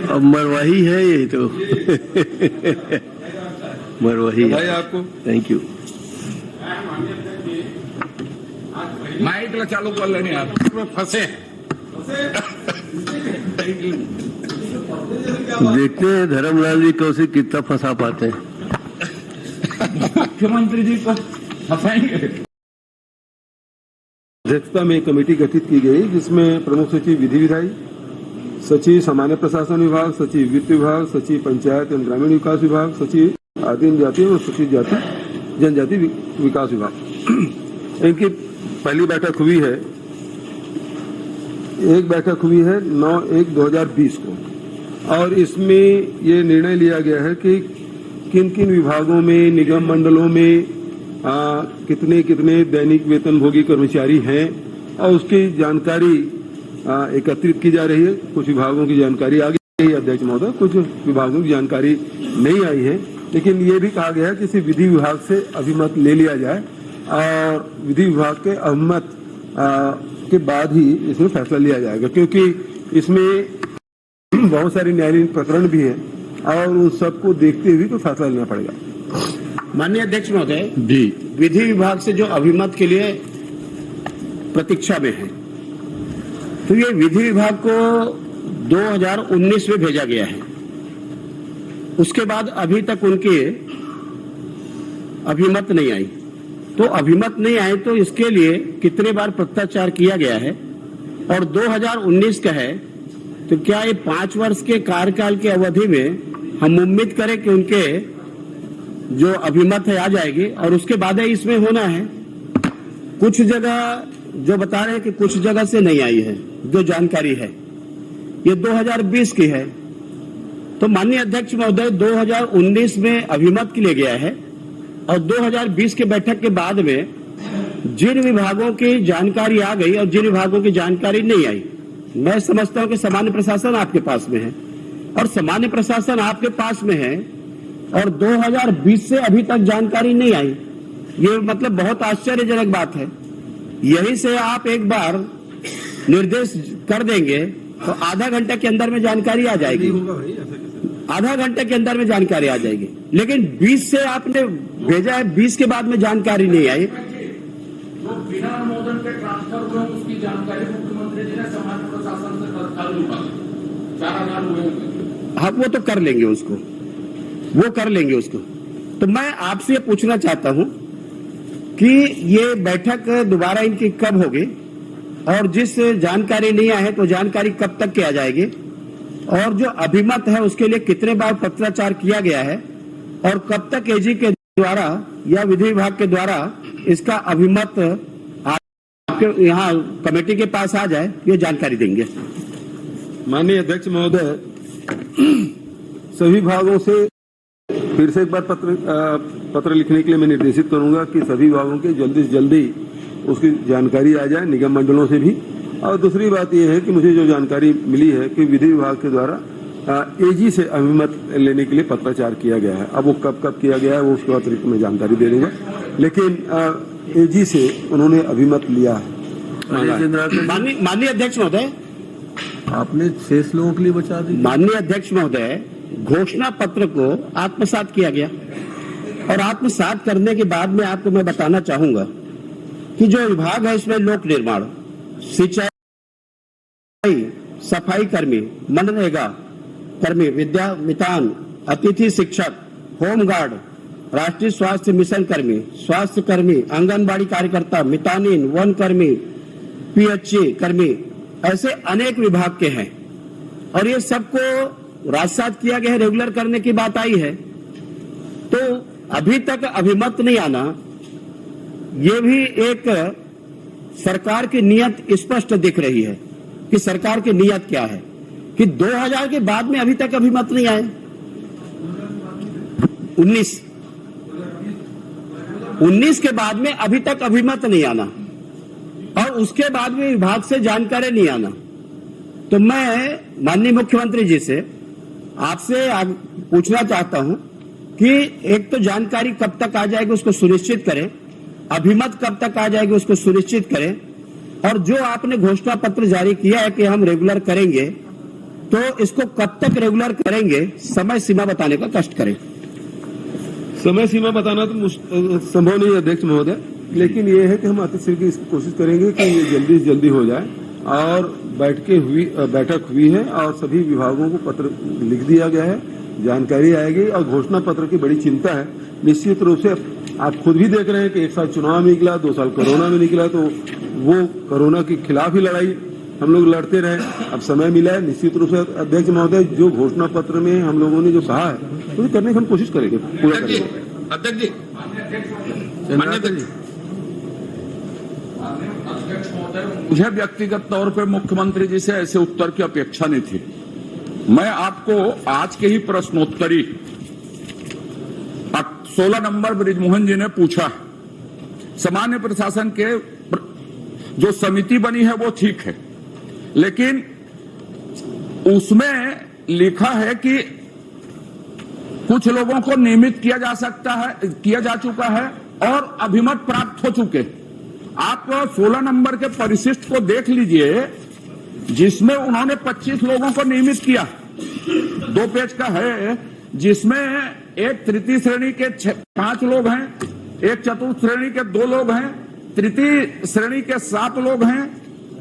अब मरवाही है ये तो मरवाही है। भाई आपको थैंक यू। माइक चालू कर लेने आप फंसे देखते हैं धर्मलाल जी कौशिक कितना फंसा पाते हैं। मुख्यमंत्री जी को फंसाएंगे। अध्यक्षता में कमेटी गठित की गई जिसमें प्रमुख सचिव विधि विधायी, सचिव सामान्य प्रशासन विभाग, सचिव वित्त विभाग, सचिव पंचायत एवं ग्रामीण विकास विभाग, सचिव आदिम जाति और सचिव जनजाति विकास विभाग। इनकी पहली बैठक हुई है, एक बैठक हुई है 9/1/2020 को, और इसमें ये निर्णय लिया गया है कि किन किन विभागों में, निगम मंडलों में कितने कितने दैनिक वेतनभोगी कर्मचारी हैं और उसकी जानकारी एकत्रित की जा रही है। कुछ विभागों की जानकारी आ गई है अध्यक्ष महोदय, कुछ विभागों की जानकारी नहीं आई है, लेकिन ये भी कहा गया है कि इसे विधि विभाग से अभिमत ले लिया जाए और विधि विभाग के अभिमत के बाद ही इसमें फैसला लिया जाएगा, क्योंकि इसमें बहुत सारी न्यायालयीन प्रकरण भी है और उन सबको देखते हुए तो फैसला लेना पड़ेगा। माननीय अध्यक्ष महोदय जी, विधि विभाग से जो अभिमत के लिए प्रतीक्षा में है, तो ये विधि विभाग को 2019 में भेजा गया है। उसके बाद अभी तक उनके अभिमत नहीं आई। तो अभिमत नहीं आए तो इसके लिए कितने बार पत्राचार किया गया है और 2019 का है, तो क्या ये 5 वर्ष के कार्यकाल की अवधि में हम उम्मीद करें कि उनके जो अभिमत है आ जाएगी और उसके बाद ही इसमें होना है। कुछ जगह जो बता रहे हैं कि कुछ जगह से नहीं आई है, जो जानकारी है ये 2020 की है। तो माननीय अध्यक्ष महोदय 2019 में अभिमत के लिए गया है और 2020 के बैठक के बाद में जिन विभागों की जानकारी आ गई और जिन विभागों की जानकारी नहीं आई, मैं समझता हूं कि सामान्य प्रशासन आपके पास में है और सामान्य प्रशासन आपके पास में है और 2020 से अभी तक जानकारी नहीं आई, ये मतलब बहुत आश्चर्यजनक बात है। यही से आप एक बार निर्देश कर देंगे तो आधा घंटे के अंदर में जानकारी आ जाएगी, आधा घंटे के अंदर में जानकारी आ जाएगी। लेकिन 20 से आपने भेजा है, 20 के बाद में जानकारी नहीं आई। बिना अनुमोदन के ट्रांसफर हुए उसकी जानकारी मुख्यमंत्री जी ने सामान्य प्रशासन से तत्काल निकाल 4000 हुए। हाँ, वो तो कर लेंगे उसको, वो कर लेंगे उसको। तो मैं आपसे ये पूछना चाहता हूं कि ये बैठक दोबारा इनकी कब होगी और जिस जानकारी नहीं आई है तो जानकारी कब तक की आ जाएगी और जो अभिमत है उसके लिए कितने बार पत्राचार किया गया है और कब तक एजी के द्वारा या विधि विभाग के द्वारा इसका अभिमत आपके यहाँ कमेटी के पास आ जाए, ये जानकारी देंगे। माननीय अध्यक्ष महोदय, सभी विभागों से फिर से एक बार पत्र लिखने के लिए मैं निर्देशित करूंगा कि सभी विभागों के जल्दी से जल्दी उसकी जानकारी आ जाए, निगम मंडलों से भी। और दूसरी बात यह है कि मुझे जो जानकारी मिली है कि विधि विभाग के द्वारा एजी से अभिमत लेने के लिए पत्राचार किया गया है। अब वो कब कब किया गया है वो उसके अतिरिक्त मैं जानकारी दे दूंगा, लेकिन एजी से उन्होंने अभिमत लिया है। माननीय अध्यक्ष महोदय, आपने 6 लोगों के लिए बचा दी। माननीय अध्यक्ष महोदय, घोषणा पत्र को आत्मसात किया गया और आत्मसात करने के बाद में आपको मैं बताना चाहूंगा कि जो विभाग है इसमें लोक निर्माण, सिंचाई, सफाई कर्मी, मनरेगा कर्मी, विद्या मितान, अतिथि शिक्षक, होमगार्ड, राष्ट्रीय स्वास्थ्य मिशन कर्मी, स्वास्थ्य कर्मी, आंगनबाड़ी कार्यकर्ता, मितानिन, वन कर्मी, पीएचए कर्मी, ऐसे अनेक विभाग के हैं और ये सबको राजसात किया गया है, रेगुलर करने की बात आई है। तो अभी तक अभिमत नहीं आना, ये भी एक सरकार की नियत स्पष्ट दिख रही है कि सरकार की नियत क्या है कि 2000 के बाद में अभी तक अभिमत नहीं आए। 19 के बाद में अभी तक अभिमत नहीं आना और उसके बाद में विभाग से जानकारी नहीं आना। तो मैं माननीय मुख्यमंत्री जी से आपसे पूछना चाहता हूं कि एक तो जानकारी कब तक आ जाएगी उसको सुनिश्चित करें, अभिमत कब तक आ जाएगी उसको सुनिश्चित करें, और जो आपने घोषणा पत्र जारी किया है कि हम रेगुलर करेंगे तो इसको कब तक रेगुलर करेंगे, समय सीमा बताने का कष्ट करें। समय सीमा बताना तो संभव नहीं है अध्यक्ष महोदय, लेकिन ये है कि हम अतिशीघ्र की इसकी कोशिश करेंगे कि ये जल्दी से जल्दी हो जाए। और बैठक हुई है और सभी विभागों को पत्र लिख दिया गया है, जानकारी आएगी और घोषणा पत्र की बड़ी चिंता है। निश्चित रूप से आप खुद भी देख रहे हैं कि 1 साल चुनाव में निकला, 2 साल कोरोना में निकला, तो वो कोरोना के खिलाफ ही लड़ाई हम लोग लड़ते रहे। अब समय मिला है, निश्चित रूप से अध्यक्ष महोदय जो घोषणा पत्र में हम लोगों ने जो कहा है उसे करने की हम कोशिश करेंगे, पूरा करेंगे। अध्यक्ष जी, माननीय अध्यक्ष जी, अध्यक्ष महोदय, मुझे व्यक्तिगत तौर पर मुख्यमंत्री जी से ऐसे उत्तर की अपेक्षा नहीं थी। मैं आपको आज के ही प्रश्नोत्तरी 16 नंबर ब्रिजमोहन जी ने पूछा, सामान्य प्रशासन के जो समिति बनी है वो ठीक है, लेकिन उसमें लिखा है कि कुछ लोगों को नियमित किया जा चुका है और अभिमत प्राप्त हो चुके। आप 16 नंबर के परिशिष्ट को देख लीजिए, जिसमें उन्होंने 25 लोगों को नियमित किया। 2 पेज का है, जिसमें एक तृतीय श्रेणी के 5 लोग हैं, एक चतुर्थ श्रेणी के 2 लोग हैं, तृतीय श्रेणी के 7 लोग हैं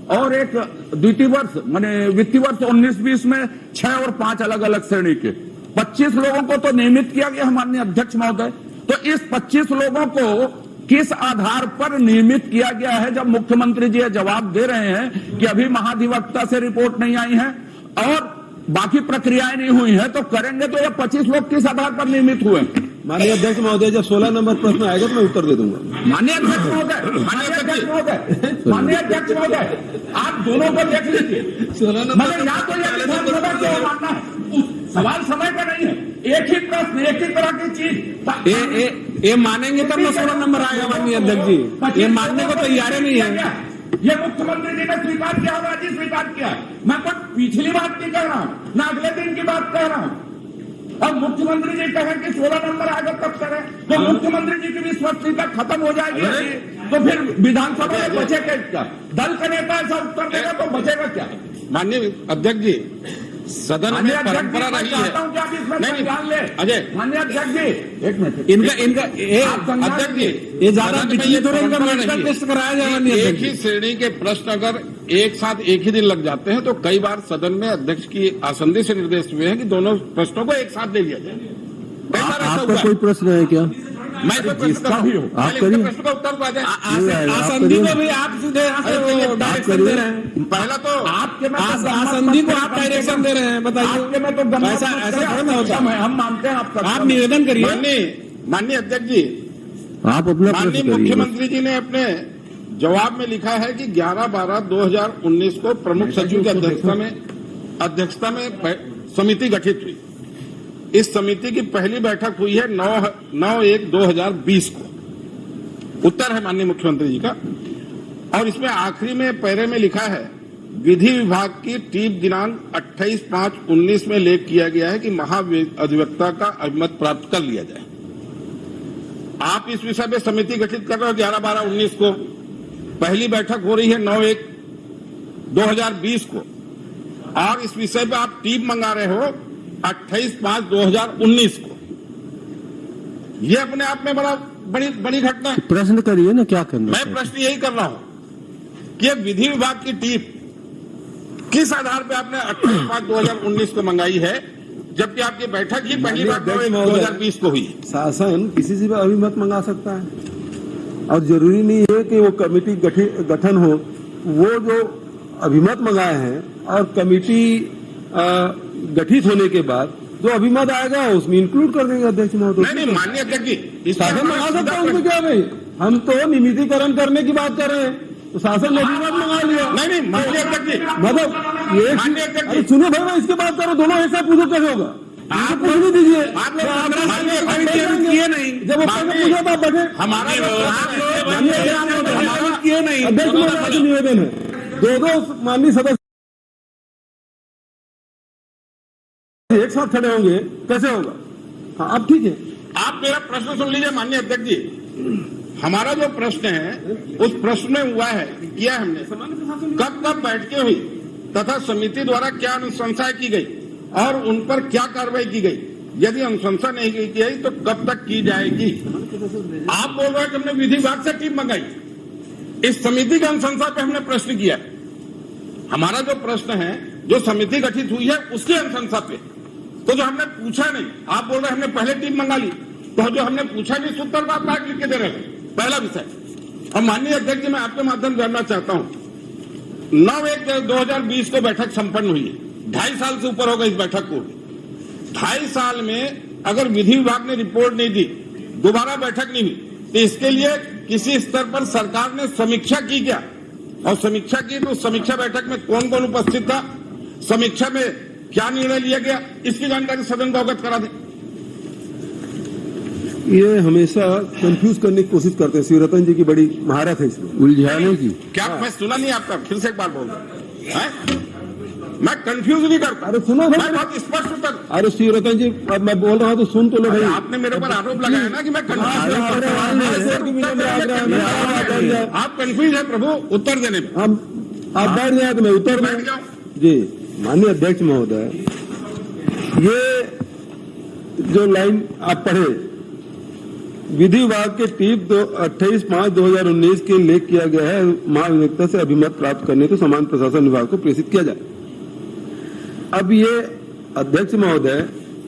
और एक द्वितीय वर्ष माने वित्तीय वर्ष 19-20 में 6 और 5 अलग अलग श्रेणी के 25 लोगों को तो नियमित किया गया माननीय अध्यक्ष महोदय। तो इस 25 लोगों को किस आधार पर नियमित किया गया है? जब मुख्यमंत्री जी जवाब दे रहे हैं कि अभी महाधिवक्ता से रिपोर्ट नहीं आई है और बाकी प्रक्रियाएं नहीं हुई है, तो करेंगे तो ये 25 लोग किस आधार पर नियमित हुए? माननीय अध्यक्ष महोदय, जब 16 नंबर प्रश्न आएगा तो मैं उत्तर दे दूंगा। माननीय अध्यक्ष महोदय, माननीय अध्यक्ष महोदय, आप दोनों को देख लीजिए। मगर या तो ये विधानसभा को मानना है, सवाल समय का नहीं है, एक ही प्रश्न, एक ही तरह की चीज। ये मानेंगे तब ना 16 नंबर आएगा माननीय अध्यक्ष जी, ये मानने को तैयार नहीं है। ये मुख्यमंत्री जी ने स्वीकार किया और आज ही स्वीकार किया। मैं कुछ पिछली बात नहीं कह रहा हूं, ना अगले दिन की बात कह रहा हूं। और मुख्यमंत्री जी कहें कि 16 नंबर आएगा तब करें, तो मुख्यमंत्री जी की विश्वसनीयता खत्म हो जाएगी। तो फिर विधानसभा में बचेगा क्या? दल का नेता ऐसा उत्तर देगा तो बचेगा क्या? माननीय अध्यक्ष जी, सदन में परंपरा रही है। नहीं अजय, माननीय अध्यक्ष जी, एक मिनट, इनका अध्यक्ष जी, ये ज्यादा बिजली तो इनका मेडिकल टेस्ट कराया जाए माननीय अध्यक्ष। एक ही श्रेणी के प्रश्न अगर एक साथ एक ही दिन लग जाते हैं तो कई बार सदन में अध्यक्ष की आसंदी से निर्देश हुए हैं कि दोनों प्रश्नों को एक साथ ले लिया जाए। आपका कोई प्रश्न है क्या? मैं तो प्रश्न कर रही हूँ, आप करिए। प्रश्न का उत्तर आ जाए। आसंदी को भी आप सीधे डायरेक्शन दे रहे हैं। पहला तो आपके में आसंदी को आप डायरेक्शन दे रहे हैं, बताइए। आपके में तो ऐसा थोड़ा ना होता है। हम मानते हैं आपका। आप निवेदन करिए। माननीय अध्यक्ष जी, आप अपना माननीय प्रश्न करिए। मुख्यमंत्री जी ने अपने जवाब में लिखा है कि 11/12/2019 को प्रमुख सचिव की अध्यक्षता में समिति गठित हुई। इस समिति की पहली बैठक हुई है 9/1/2020 को। उत्तर है माननीय मुख्यमंत्री जी का। और इसमें आखिरी में पैरे में लिखा है, विधि विभाग की टीम दिनांक 28/5/19 में लेख किया गया है कि महाधिवक्ता का अभिमत प्राप्त कर लिया जाए। आप इस विषय में समिति गठित कर रहे हो 11/12/19 को। पहली बैठक हो रही है 9/1/2020 को और इस विषय पे आप टीम मंगा रहे हो 28/5/2019 को। यह अपने आप में बड़ी घटना है। प्रश्न करिए ना, क्या करना मैं प्रश्न यही कर रहा हूं कि विधि विभाग की टीम किस आधार पे आपने 28/5/2019 को मंगाई है, जबकि आपकी बैठक ही पहली बार 9/1/2020 को हुई। शासन किसी से भी अभिमत मंगा सकता है और जरूरी नहीं है कि वो कमेटी गठन हो। वो जो अभिमत मंगाए हैं और कमेटी गठित होने के बाद जो अभिमत आएगा उसमें इंक्लूड कर देंगे अध्यक्ष महोदय। नहीं, माननीय अध्यक्ष जी, शासन मंगा सकता है, उसमें क्या भाई? हम तो नियमितीकरण करने की बात कर रहे हैं, तो शासन ने अभिमत मंगा लिया। नहीं, माननीय अध्यक्ष जी, मतलब ये माननीय अध्यक्ष जी, सुनो भाई, मैं इसके बात करो, दोनों एक साथ पूछो कैसे होगा? आप पूछने दीजिए। आप लोग किए नहीं, जब वो पहले पूछा था बैठे हमारा किए नहीं। अध्यक्ष महोदय निवेदन है, दो माननीय सदस्य एक साथ खड़े होंगे, कैसे होगा? हाँ, अब ठीक है। आप मेरा प्रश्न सुन लीजिए माननीय अध्यक्ष जी। हमारा जो प्रश्न है उस प्रश्न में हुआ है, किया हमने, कब बैठकें हुई, तथा समिति द्वारा क्या अनुशंसाएं की गई और उन पर क्या कार्रवाई की गई। यदि अनुशंसा नहीं की गई तो कब तक की जाएगी। आप बोल रहे हैं कि हमने विधि विभाग से टीम मंगाई, इस समिति की अनुशंसा पे हमने प्रश्न किया। हमारा जो प्रश्न है, जो समिति गठित हुई है उसकी अनुशंसा पे, तो जो हमने पूछा नहीं, आप बोल रहे हैं हमने पहले टीम मंगा ली, तो जो हमने पूछा नहीं उत्तर का आप लिख के दे रहे हैं। पहला विषय। और माननीय अध्यक्ष जी, मैं आपके माध्यम से जानना चाहता हूं, 9/1/2020 को बैठक संपन्न हुई है, 2.5 साल से ऊपर होगा इस बैठक को। 2.5 साल में अगर विधि विभाग ने रिपोर्ट नहीं दी, दोबारा बैठक नहीं हुई, तो इसके लिए किसी स्तर पर सरकार ने समीक्षा की क्या? और समीक्षा की तो समीक्षा बैठक में कौन कौन उपस्थित था, समीक्षा में क्या निर्णय लिया गया, इसकी जानकारी सदन को अवगत करा दें। ये हमेशा कंफ्यूज करने की कोशिश करते हैं। श्री रतन जी की बड़ी महारत है इसमें उलझाने की। क्या मैं सुना नहीं आपका, फिर से एक बार बोल रहा हूं। मैं कंफ्यूज नहीं करता। अरे सुनो भाई, मैं बहुत स्पष्ट उत्तर। अरे श्री रतन जी, अब मैं बोल रहा हूँ तो सुन तो लो भाई। आपने मेरे ऊपर आरोप लगाया ना कि मैं कंफ्यूज। आप कंफ्यूज है प्रभु उत्तर देने में। हम आप बैठ जाए तो मैं उत्तर बैठ दूं। जाओ। जी माननीय अध्यक्ष महोदय, ये जो लाइन आप पढ़े, विधि विभाग के टीप 28/5/2019 के लेख किया गया है, महाधिवक्ता से अभिमत प्राप्त करने को समान प्रशासन विभाग को प्रेषित किया जाए। अब ये अध्यक्ष महोदय,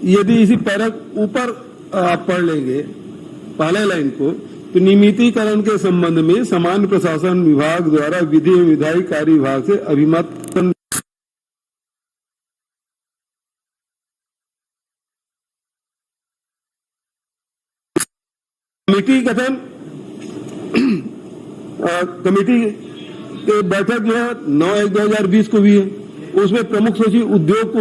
यदि इसी पैरक ऊपर आप पढ़ लेंगे पहले लाइन को, तो नियमितीकरण के संबंध में सामान्य प्रशासन विभाग द्वारा विधि एवं विधायी कार्य विभाग से अभिमत कमेटी गठन कमेटी के बैठक जो है 9/1/2020 को भी है, उसमें प्रमुख सचिव उद्योग को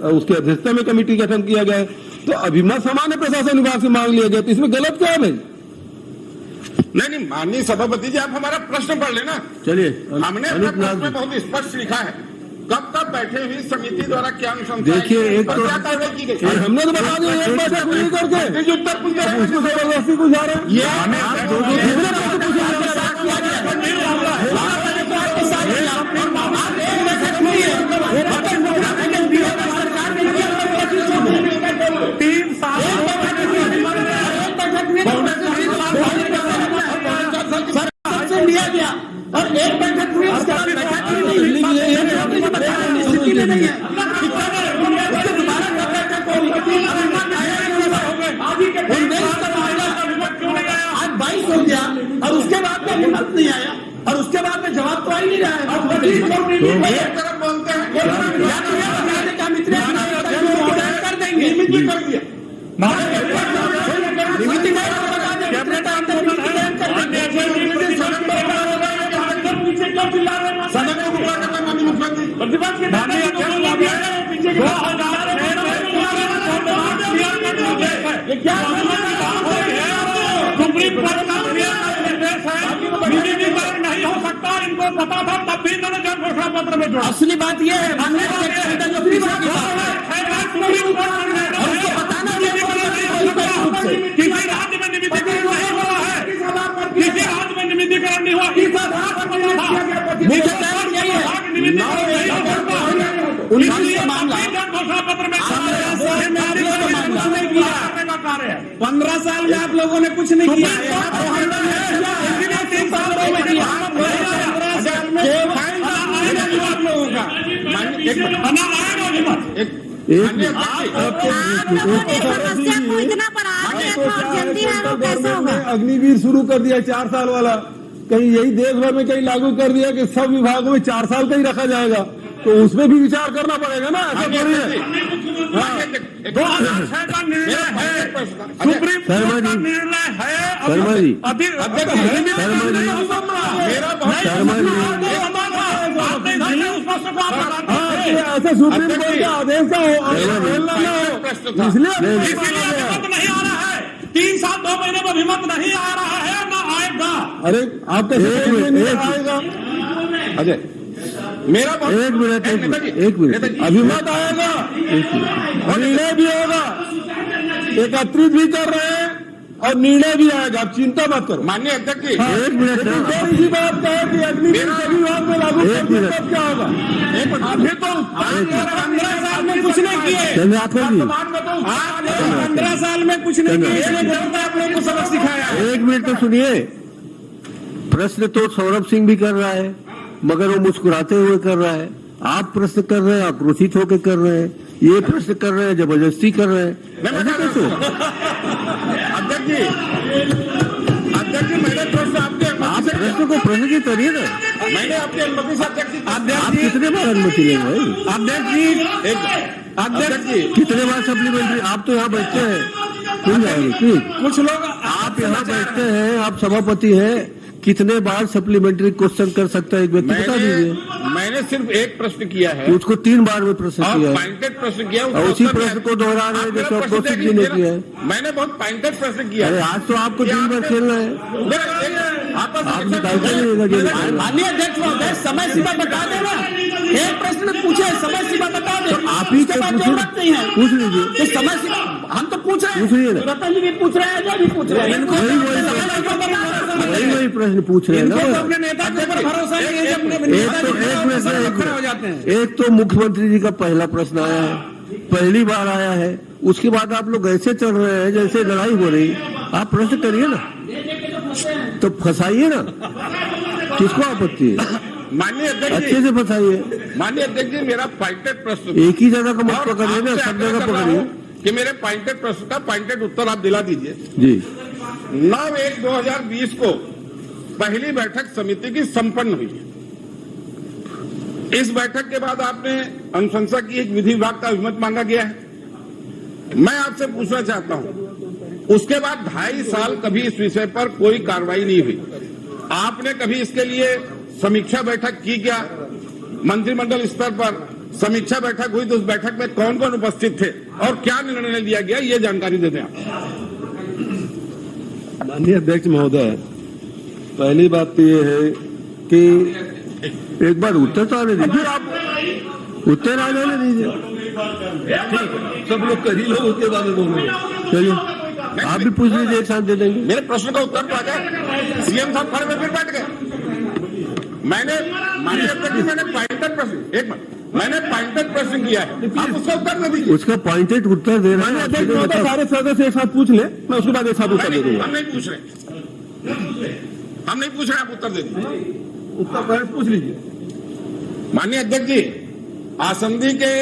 उसके अध्यक्षता में कमेटी गठन किया गया है। तो अभिमत सामान्य प्रशासन विभाग से मांग लिया गया, तो इसमें गलत क्या है भाई? नहीं, माननीय सभापति जी, आप हमारा प्रश्न पढ़ लेना। चलिए, हमने अपने प्रश्न में बहुत स्पष्ट लिखा है, कब तक बैठे हुई समिति द्वारा क्या अनुशंसा, देखिए, एक तो क्या कार्रवाई की गई। हमने तो बता दिया एक बैठक नहीं करके, उत्तर पूछ रहे हैं। उसको जबरदस्ती को जा रहे हैं। लिया गया और एक बैठक हुई, उसके बाद बैठक नहीं है। आज 22 हो गया और उसके बाद में हिम्मत नहीं आया और उसके बाद में जवाब तो आ ही नहीं रहा है। एक तरफ बोलते हैं कर देंगे, कर दिया सदन को बुला करना माननीय मुख्यमंत्री। प्रतिपक्ष के सुप्रीम कोर्ट का निर्देश है, निजीकरण नहीं हो सकता, इनको पता था तब भी इन्होंने जन घोषणा पत्र में जोड़ा। असली बात यह है, किसी राज्य में निजीकरण नहीं हुआ है, किसी राज्य में निजीकरण नहीं हुआ, इस आधार पर घोषणा पत्र में 15 साल में आप लोगों ने कुछ नहीं किया। अग्निवीर शुरू कर दिया 4 साल वाला, कहीं यही देश भर में कहीं लागू कर दिया कि सब विभागों में 4 साल का ही रखा जाएगा, तो उसमें भी विचार करना पड़ेगा ना। ऐसा थोड़ी है। 2006 का निर्णय है, सुप्रीम कोर्ट का निर्णय है। शर्मा जी, ऐसे सुप्रीम कोर्ट का आदेश का हो, इसलिए नहीं आ रहा है, 3 साल 2 महीने में अभिमत नहीं आ रहा है, ना आएगा। अरे आप कैसे आएगा? अजय, मेरा एक मिनट अभिमत आएगा, निर्णय भी होगा, एकत्रित भी कर रहे हैं और निर्णय भी आएगा, आप चिंता मत करो। माननीय अध्यक्ष जी, एक मिनट लेकिन फिर इसी बात का है कि अग्निवीर सभी विभाग में लागू एक कर मिनट। तब क्या होगा? अभी तो 15 साल में कुछ नहीं किए, चंद्राकर जी, वर्तमान में तो 15 साल में कुछ नहीं किए, इसलिए जनता आप लोगों को सबक सिखाया है। एक मिनट तो सुनिए। प्रश्न तो सौरभ सिंह भी कर रहा है, मगर वो मुस्कुराते हुए कर रहा है। आप प्रश्न कर रहे हैं, आक्रोशित होकर कर रहे हैं। ये प्रश्न कर रहे हैं, जबरदस्ती कर रहे हैं। ऐसे कैसे? अध्यक्ष जी, मैंने प्रश्न आपके आप प्रश्न को प्रश्न की करिए ना। मैंने आपके अनुमति से अध्यक्ष जी, आप कितने बार अनुमति लेंगे भाई? अध्यक्ष जी, कितने बार सप्लीमेंट्री? आप तो यहाँ बैठते हैं, क्यों जाएंगे? क्यों? कुछ लोग आप यहाँ बैठते हैं, आप सभापति हैं, कितने बार सप्लीमेंट्री क्वेश्चन कर सकता है एक व्यक्ति? बता दीजिए। मैंने सिर्फ एक प्रश्न किया है कि उसको 3 बार में प्रश्न और किया है, पॉइंटेड प्रश्न किया, उसका और उसी उत्तर प्रश्न दिया। को दोहरा रहे हैं आप मेरा जैसे प्रश्न कौशिक जी देखिए, ने किया है। मैंने बहुत पॉइंटेड प्रश्न किया अरे है। आज तो आपको 3 बार खेलना है। आप निकालते नहीं रहेगा। माननीय अध्यक्ष महोदय, समय सीमा बता देना। एक प्रश्न पूछे, समय सीमा बता दे। तो आप ही उसके बाद जरूरत नहीं है। पूछ लीजिए। तो समय सीमा हम तो पूछ रहे हैं, पूछ रही है ना। रतन जी भी पूछ रहे हैं, अजय भी पूछ रहे हैं। इनको वही प्रश्न पूछ रहे हैं ना। अपने नेता के ऊपर भरोसा नहीं है, जब अपने एक नेता तो जी एक मिनट खड़े में हो जाते हैं। एक तो मुख्यमंत्री जी का पहला प्रश्न आया है, पहली बार आया है। उसके बाद आप लोग ऐसे चल रहे हैं जैसे लड़ाई हो रही। आप प्रश्न करिए ना, तो फंसाइए ना। किसको आपत्ति है? माननीय अध्यक्ष अच्छे जी, से फंसाइए। माननीय अध्यक्ष जी, मेरा पॉइंटेड प्रश्न एक ही जगह का मत और पकड़िए ना, आपसे सब आग्रह जगह कर रहा पकड़िए। हूं कि मेरे पॉइंटेड प्रश्न का पॉइंटेड उत्तर आप दिला दीजिए। जी, 9/1/2020 को पहली बैठक समिति की संपन्न हुई है। इस बैठक के बाद आपने अनुशंसा की, एक विधि विभाग का अभिमत मांगा गया है। मैं आपसे पूछना चाहता हूं, उसके बाद 2.5 साल कभी इस विषय पर कोई कार्रवाई नहीं हुई। आपने कभी इसके लिए समीक्षा बैठक की क्या? मंत्रिमंडल स्तर पर समीक्षा बैठक हुई तो उस बैठक में कौन कौन उपस्थित थे और क्या निर्णय लिया गया, ये जानकारी दे दें आप। माननीय अध्यक्ष महोदय, पहली बात तो ये है कि एक बार उत्तर तो आने दीजिए। उत्तर आ जाने दीजिए। सब लोग कर ही लो, उसके बाद में बोलो। चलिए, आप भी पूछ लीजिए, एक साथ दे देंगे। मेरे प्रश्न का उत्तर तो आ जाए। सीएम साहब खड़े में फिर बैठ गए। मैंने माननीय अध्यक्ष जी, मैंने पॉइंटेड प्रश्न, एक मिनट, मैंने पॉइंटेड प्रश्न किया है, आप उसका उत्तर दे दीजिए। उसका पॉइंटेड उत्तर दे रहे हैं। अध्यक्ष महोदय, सारे सदस्य एक साथ पूछ ले, मैं उसके बाद एक साथ उत्तर दे दूंगा। हम नहीं पूछ रहे, हम नहीं पूछ रहे, आप उत्तर दे दीजिए। उत्तर पहले पूछ लीजिए। माननीय अध्यक्ष जी, आसंदी के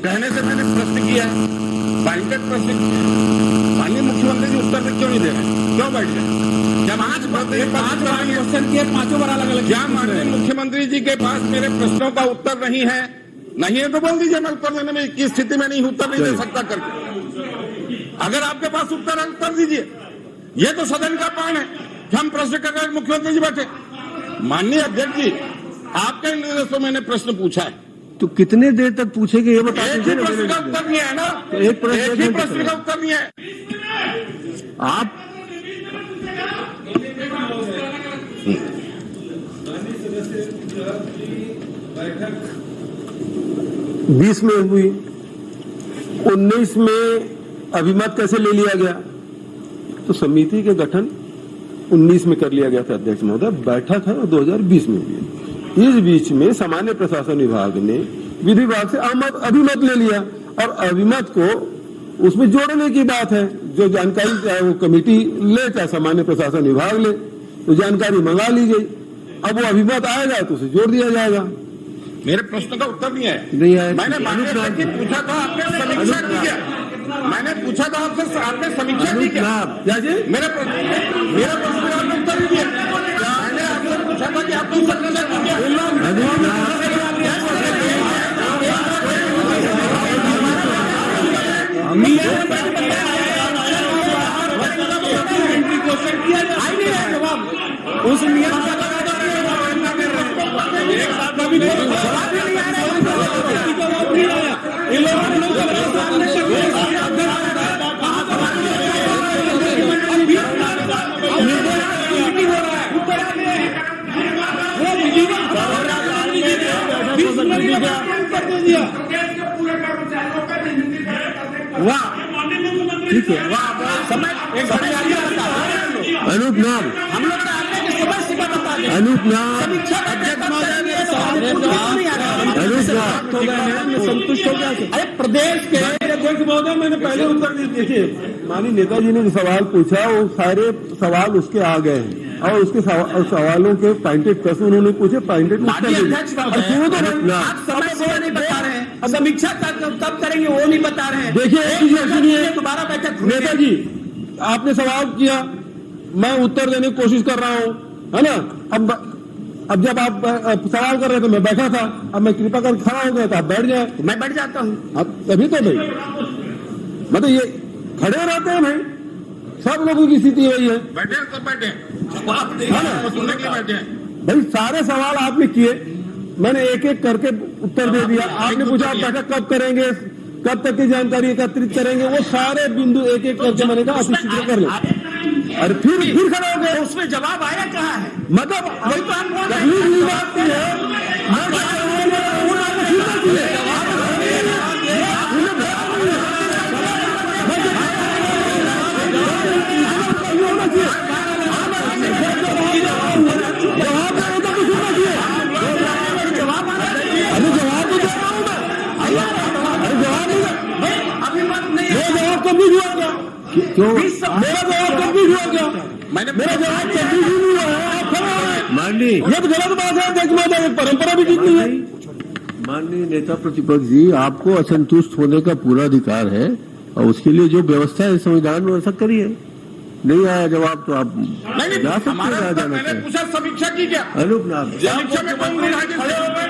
कहने से मैंने प्रश्न किया है, पॉइंटेड प्रश्न किया है। माननीय मुख्यमंत्री जी उत्तर क्यों नहीं दे रहे? क्यों बैठ गए? जब 5 बार क्वेश्चन किए, 5 बार अलग अलग। क्या माननीय मुख्यमंत्री जी के पास मेरे प्रश्नों का उत्तर नहीं है? नहीं है तो बोल दीजिए, मैं उत्तर देने में की स्थिति में नहीं, उत्तर नहीं दे सकता करके। अगर आपके पास उत्तर है, उत्तर दीजिए। ये तो सदन का पान है कि हम प्रश्न कर रहे हैं, मुख्यमंत्री जी बैठे। माननीय अध्यक्ष जी, आपके निर्देशों मैंने प्रश्न पूछा है, तो कितने देर तक पूछेंगे ये बता एक ही प्रश्न का उत्तर नहीं है ना। तो एक प्रश्न एक ही प्रश्न का उत्तर नहीं है। आप 20 में हुई, 19 में अभिमत कैसे ले लिया गया? तो समिति के गठन 19 में कर लिया गया था अध्यक्ष महोदय, बैठक है और 2020 में हुई है। इस बीच में सामान्य प्रशासन विभाग ने विधि विभाग से अभिमत ले लिया और अभिमत को उसमें जोड़ने की बात है। जो जानकारी चाहे वो कमेटी ले चाहे सामान्य प्रशासन विभाग ले, तो जानकारी मंगा ली गई। अब वो अभिमत आएगा तो उसे जोड़ दिया जाएगा। मेरे प्रश्न का उत्तर नहीं है। नहीं है। मैंने माननीय अध्यक्ष जी पूछा था, आपने समीक्षा की क्या? मैंने पूछा था आपसे, आपने समीक्षा की क्या? क्या जी? मेरा प्रश्न का आपने उत्तर दिया। मैंने आपसे पूछा था कि आपने समीक्षा की क्या? क्वेश्चन किया जवाब उस नियम का एक साथ अभी नहीं जवाब ही नहीं आ रहा है। जवाब नहीं आया। इन लोगों के सामने वाह, ठीक है, वाह अनूप नाम हम लोग तो आपने की समय सीमा बता दें। अनूप नाम समीक्षा अध्यक्ष महोदय मैं संतुष्ट हो गया। अरे प्रदेश के अध्यक्ष महोदय मैंने पहले उत्तर दे दिए। माननीय नेताजी ने जो सवाल पूछा वो सारे सवाल उसके आ गए हैं और उसके सवालों के पॉइंटेड प्रश्न उन्होंने पूछे, पॉइंटेड उत्तर माननीय दिए। अध्यक्ष महोदय, आप समय सीमा नहीं बता रहे हैं, समीक्षा कब करेंगे वो नहीं बता रहे हैं। देखिए एक चीज सुनिए, दोबारा बैठक नेताजी आपने सवाल किया, मैं उत्तर देने की कोशिश कर रहा हूं, है ना। अब जब आप सवाल कर रहे थे मैं बैठा था, अब मैं कृपा कर खड़ा हो गया तो आप बैठ जाए। मैं बैठ जाता हूँ। अब तभी तो भाई मतलब ये खड़े रहते हैं भाई, सब लोगों की स्थिति वही है। बैठे सब बैठे सुनने के लिए बैठे हैं। भाई सारे सवाल आपने किए, मैंने एक एक करके उत्तर दे दिया। आपने पूछा आप बैठक कब करेंगे, कब तक की जानकारी एकत्रित करेंगे, वो सारे बिंदु एक एक करके मैंने कहा अति शीघ्र कर ले। अरे फिर खड़े हो गए, उसमें जवाब आया कहाँ है? मतलब वही तो हम बोल रहे हैं। तकलीफ ये बात की है, मैं क्यों मेरा जवाब कंप्लीट हुआ क्या? मेरा जवाब कंप्लीट ही नहीं हुआ है, आप खड़े हो गए। माननीय ये तो गलत बात है अध्यक्ष महोदय, एक परंपरा भी ठीक नहीं है। माननीय नेता प्रतिपक्ष जी, आपको असंतुष्ट होने का पूरा अधिकार है और उसके लिए जो व्यवस्था है संविधान में वैसा करिए। नहीं आया जवाब तो आप जा सकते हैं, हमारा जा उत्तर जाना मैंने चाहिए। पूछा समीक्षा की क्या? अनूप नाम समीक्षा में कौन बोल रहा है कि खड़े हो गए?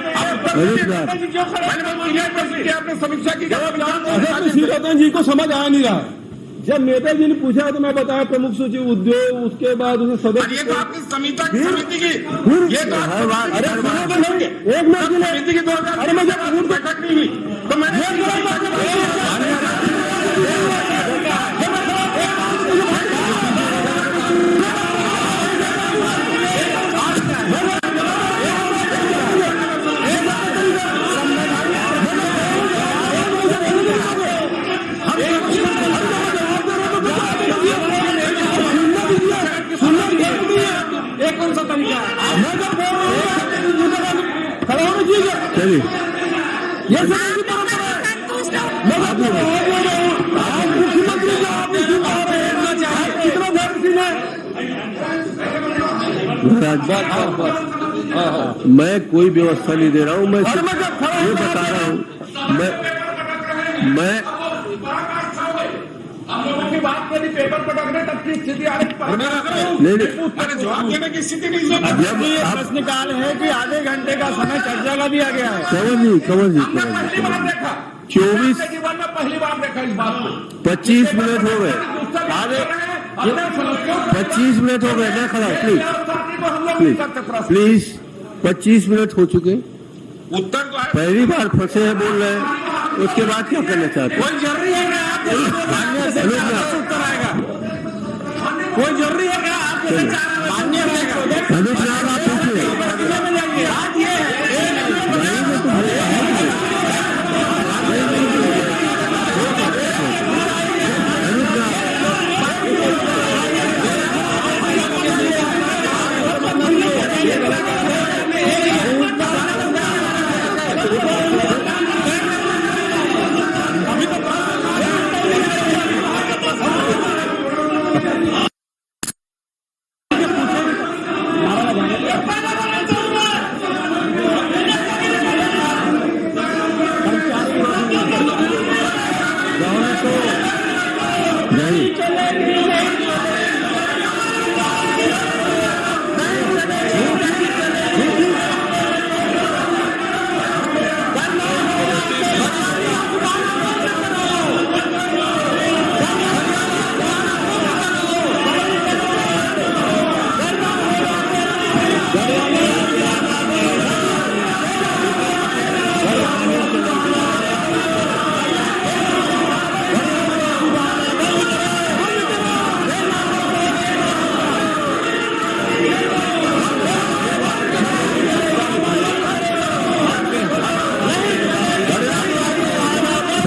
अनूप नाम मैंने क्लियर प्रश्न किया, आपने समीक्षा की क्या? अध्यक्ष श्रीरतन जी को समझ आ नहीं रहा है। जब नेताजी ने पूछा तो मैं बताया प्रमुख सचिव उद्योग, उसके बाद उसे और सदस्य ये तो आपकी समीक्षा की समिति की, ये तो हर बात अरे हर सुनो बात तो सही, एक मिनट के लिए समिति की 2000 अरे मैं जब पूछ बैठक नहीं हुई तो मैंने एक कौन सा तरीका है? मैं जब बोल रहा हूं खड़ा होना चाहिए। चलिए ये सभी की परंपरा है। मैं बात कर रहा हूं, आप मुख्यमंत्री जो आप नहीं सुना रहे हैं, आप कितना धैर्यशील है? महाराज मैं कोई व्यवस्था नहीं दे रहा हूँ, मैं अरे मैं जब खड़ा ये हूं बता रहा हूँ। मैं हम लोगों की बात करी पेपर पटकने तक की स्थिति आ रही। नहीं मैंने जवाब देने की स्थिति नहीं है। जब आप प्रश्नकाल है कि आधे घंटे का समय चर्चा का दिया गया है। कंवर जी पहली बार देखा 24 अपने जीवन में पहली बार देखा इस बात को। 25 मिनट हो गए, आगे 25 मिनट हो गए, मैं खड़ा प्लीज को हम लोग नहीं करते प्रश्न। प्लीज 25 मिनट हो चुके, उत्तर तो है। पहली बार फंसे हैं बोल रहे हैं, उसके बाद क्या करना चाहते हैं? कोई जरूरी है क्या आपको उत्तर आएगा? कोई जरूरी है क्या आपको? मान्य अनूप नाम आप पूछिए। बात ये है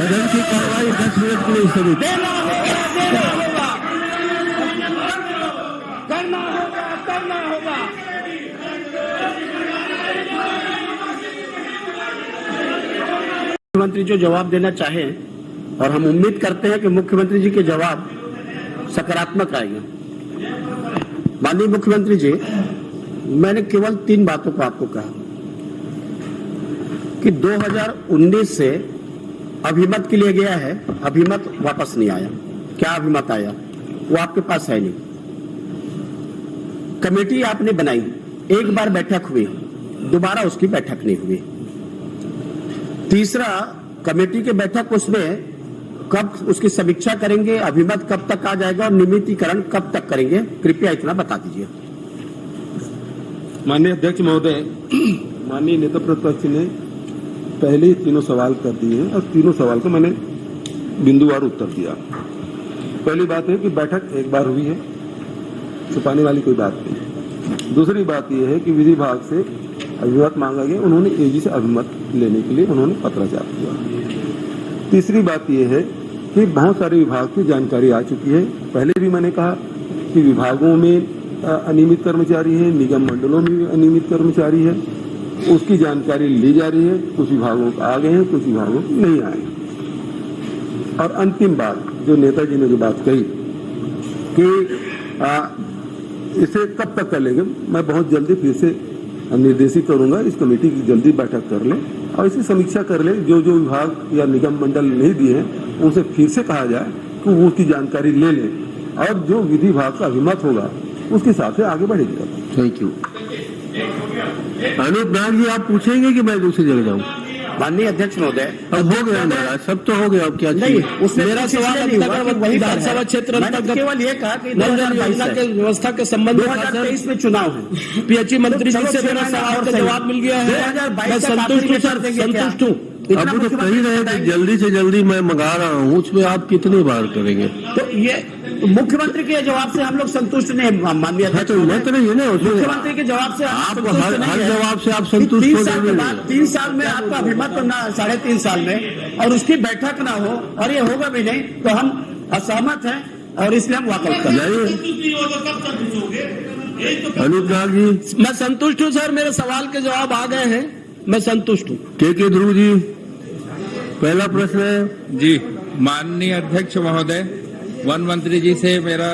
सदन की कार्रवाई 10 मिनट के लिए स्थगित। करना होगा। मुख्यमंत्री जो जवाब देना चाहे, और हम उम्मीद करते हैं कि मुख्यमंत्री जी के जवाब सकारात्मक आएंगे। माननीय मुख्यमंत्री जी, मैंने केवल 3 बातों को आपको कहा कि 2019 से अभिमत के लिए गया है, अभिमत वापस नहीं आया। क्या अभिमत आया वो आपके पास है नहीं। कमेटी आपने बनाई, एक बार बैठक हुई, दोबारा उसकी बैठक नहीं हुई। तीसरा, कमेटी की बैठक उसमें कब उसकी समीक्षा करेंगे, अभिमत कब तक आ जाएगा और नियमितीकरण कब तक करेंगे, कृपया इतना बता दीजिए। माननीय अध्यक्ष महोदय, माननीय नेता प्रतिपक्ष ने पहले ही तीनों सवाल कर दिए हैं और तीनों सवाल को मैंने बिंदुवार उत्तर दिया। पहली बात है कि बैठक एक बार हुई है, छुपाने वाली कोई बात नहीं। दूसरी बात यह है कि विधि विभाग से अभिमत मांगा गया, उन्होंने एजी से अभिमत लेने के लिए उन्होंने पत्राचार किया। तीसरी बात यह है कि बहुत सारे विभाग की जानकारी आ चुकी है। पहले भी मैंने कहा कि विभागों में अनियमित कर्मचारी है, निगम मंडलों में भी अनियमित कर्मचारी है, उसकी जानकारी ली जा रही है। कुछ विभागों को आ गए हैं, कुछ विभागों को नहीं आए। और अंतिम बात जो नेताजी ने जो बात कही कि इसे कब तक कर लेंगे, मैं बहुत जल्दी फिर से निर्देशित करूंगा इस कमेटी की जल्दी बैठक कर ले और इसी समीक्षा कर ले। जो जो विभाग या निगम मंडल नहीं दिए हैं उनसे फिर से कहा जाए कि वो उसकी जानकारी ले लें और जो विधि विभाग का अभिमत होगा उसके हिसाब से आगे बढ़ेगा। Thank you. अनूप नाग जी, आप पूछेंगे कि मैं दूसरी जगह जाऊँ? माननीय अध्यक्ष महोदय, अब हो गया मेरा, सब तो हो गया, अब क्या नहीं, चाहिए? उसमें मेरा सवाल विधानसभा क्षेत्र अंतर्गत केवल ये कहा कि नल जल योजना के व्यवस्था के संबंध में 2023 में चुनाव है। पीएचई मंत्री जी से मेरा सवाल का जवाब मिल गया है। 2022 मैं संतुष्ट हूँ सर, संतुष्ट हूँ। अब वो तो कही रहे कि जल्दी से जल्दी मैं मंगा रहा हूँ, उसमें आप कितनी बार करेंगे? तो ये मुख्यमंत्री के जवाब से हम लोग संतुष्ट नहीं, माननीय हाँ, अध्यक्ष तो मत रहिए ना उसमें। मुख्यमंत्री के जवाब से आप संतुष्ट हर नहीं है। जवाब से आप संतुष्ट 3 हो साल के जाएंगे। बाद 3 साल में आपका अभिमत ना 3.5 साल में और उसकी बैठक ना हो और ये होगा भी नहीं, तो हम असहमत हैं और इसलिए हम वाकआउट कर रहे हैं। अनूप नाग जी, मैं संतुष्ट हूँ सर, मेरे सवाल के जवाब आ गए हैं, मैं संतुष्ट हूँ। के ध्रुव जी, पहला प्रश्न है जी। माननीय अध्यक्ष महोदय, वन मंत्री जी से मेरा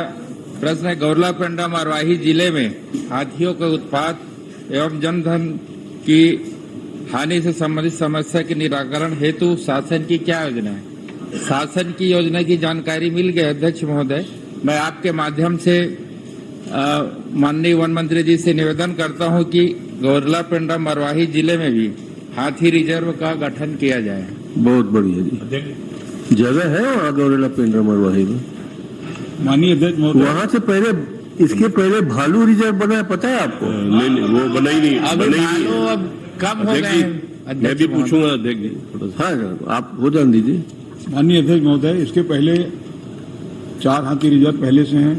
प्रश्न है, गौरला पेंड्रा मरवाही जिले में हाथियों के उत्पात एवं जनधन की हानि से संबंधित समस्या के निराकरण हेतु शासन की क्या योजना है? शासन की योजना की जानकारी मिल गई अध्यक्ष महोदय। मैं आपके माध्यम से माननीय वन मंत्री जी से निवेदन करता हूं कि गौरला पेंड्रा मरवाही जिले में भी हाथी रिजर्व का गठन किया जाए। बहुत बढ़िया जी, जगह है वहाँ गौरेला पेंड्रा मरवाही में। माननीय अध्यक्ष महोदय, वहाँ से पहले, इसके पहले भालू रिजर्व बना है, पता है आपको? नहीं, वो बना ही नहीं, अब कम हो गए हैं। मैं भी पूछूंगा अध्यक्ष जी थोड़ा सा। हाँ, आप वो जान दीजिए। माननीय अध्यक्ष महोदय, इसके पहले 4 हाथी रिजर्व पहले से हैं,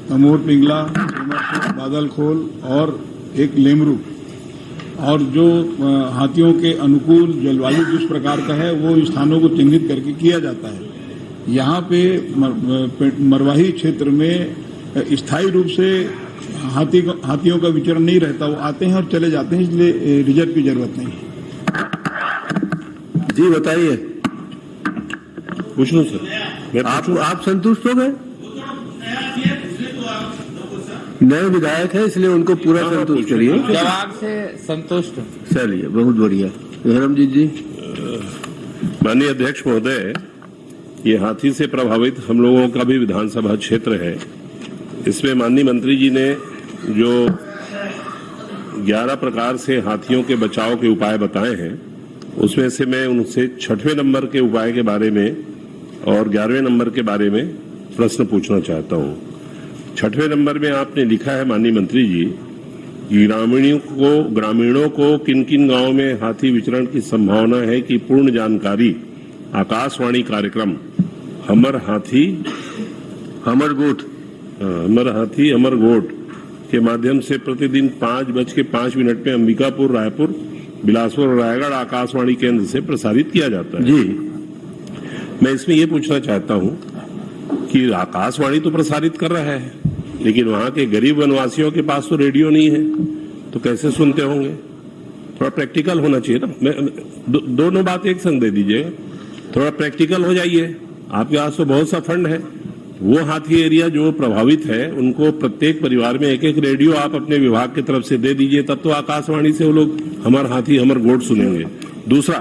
तमोर, पिंगला, बादलखोल और एक लेमरू। और जो हाथियों के अनुकूल जलवायु जिस प्रकार का है वो स्थानों को चिन्हित करके किया जाता है। यहाँ पे मरवाही क्षेत्र में स्थायी रूप से हाथियों का विचरण नहीं रहता, वो आते हैं और चले जाते हैं, इसलिए रिजर्व की जरूरत नहीं है। जी बताइए, पूछ लो सर। आप संतुष्ट हो गए? नए विधायक है इसलिए उनको पूरा संतुष्ट करिए। जवाब से संतुष्ट। चलिए, बहुत बढ़िया। धर्मजीत जी। माननीय अध्यक्ष महोदय, ये हाथी से प्रभावित हम लोगों का भी विधानसभा क्षेत्र है। इसमें माननीय मंत्री जी ने जो 11 प्रकार से हाथियों के बचाव के उपाय बताए हैं, उसमें से मैं उनसे 6वें नंबर के उपाय के बारे में और 11वें नंबर के बारे में प्रश्न पूछना चाहता हूं। 6वें नंबर में आपने लिखा है माननीय मंत्री जी, ग्रामीणों को किन किन गांवों में हाथी विचरण की संभावना है कि पूर्ण जानकारी आकाशवाणी कार्यक्रम हमर हाथी हमर गोठ के माध्यम से प्रतिदिन 5:05 पे अंबिकापुर, रायपुर, बिलासपुर और रायगढ़ आकाशवाणी केंद्र से प्रसारित किया जाता है। जी, मैं इसमें ये पूछना चाहता हूं कि आकाशवाणी तो प्रसारित कर रहा है, लेकिन वहां के गरीब वनवासियों के पास तो रेडियो नहीं है, तो कैसे सुनते होंगे? थोड़ा प्रैक्टिकल होना चाहिए ना। दोनों बात एक संग दे दीजिए, थोड़ा प्रैक्टिकल हो जाइए। आपके पास तो बहुत सा फंड है, वो हाथी एरिया जो प्रभावित है उनको प्रत्येक परिवार में एक एक रेडियो आप अपने विभाग की तरफ से दे दीजिए, तब तो आकाशवाणी से वो लोग हमार हाथी हमर गोट सुनेंगे। दूसरा,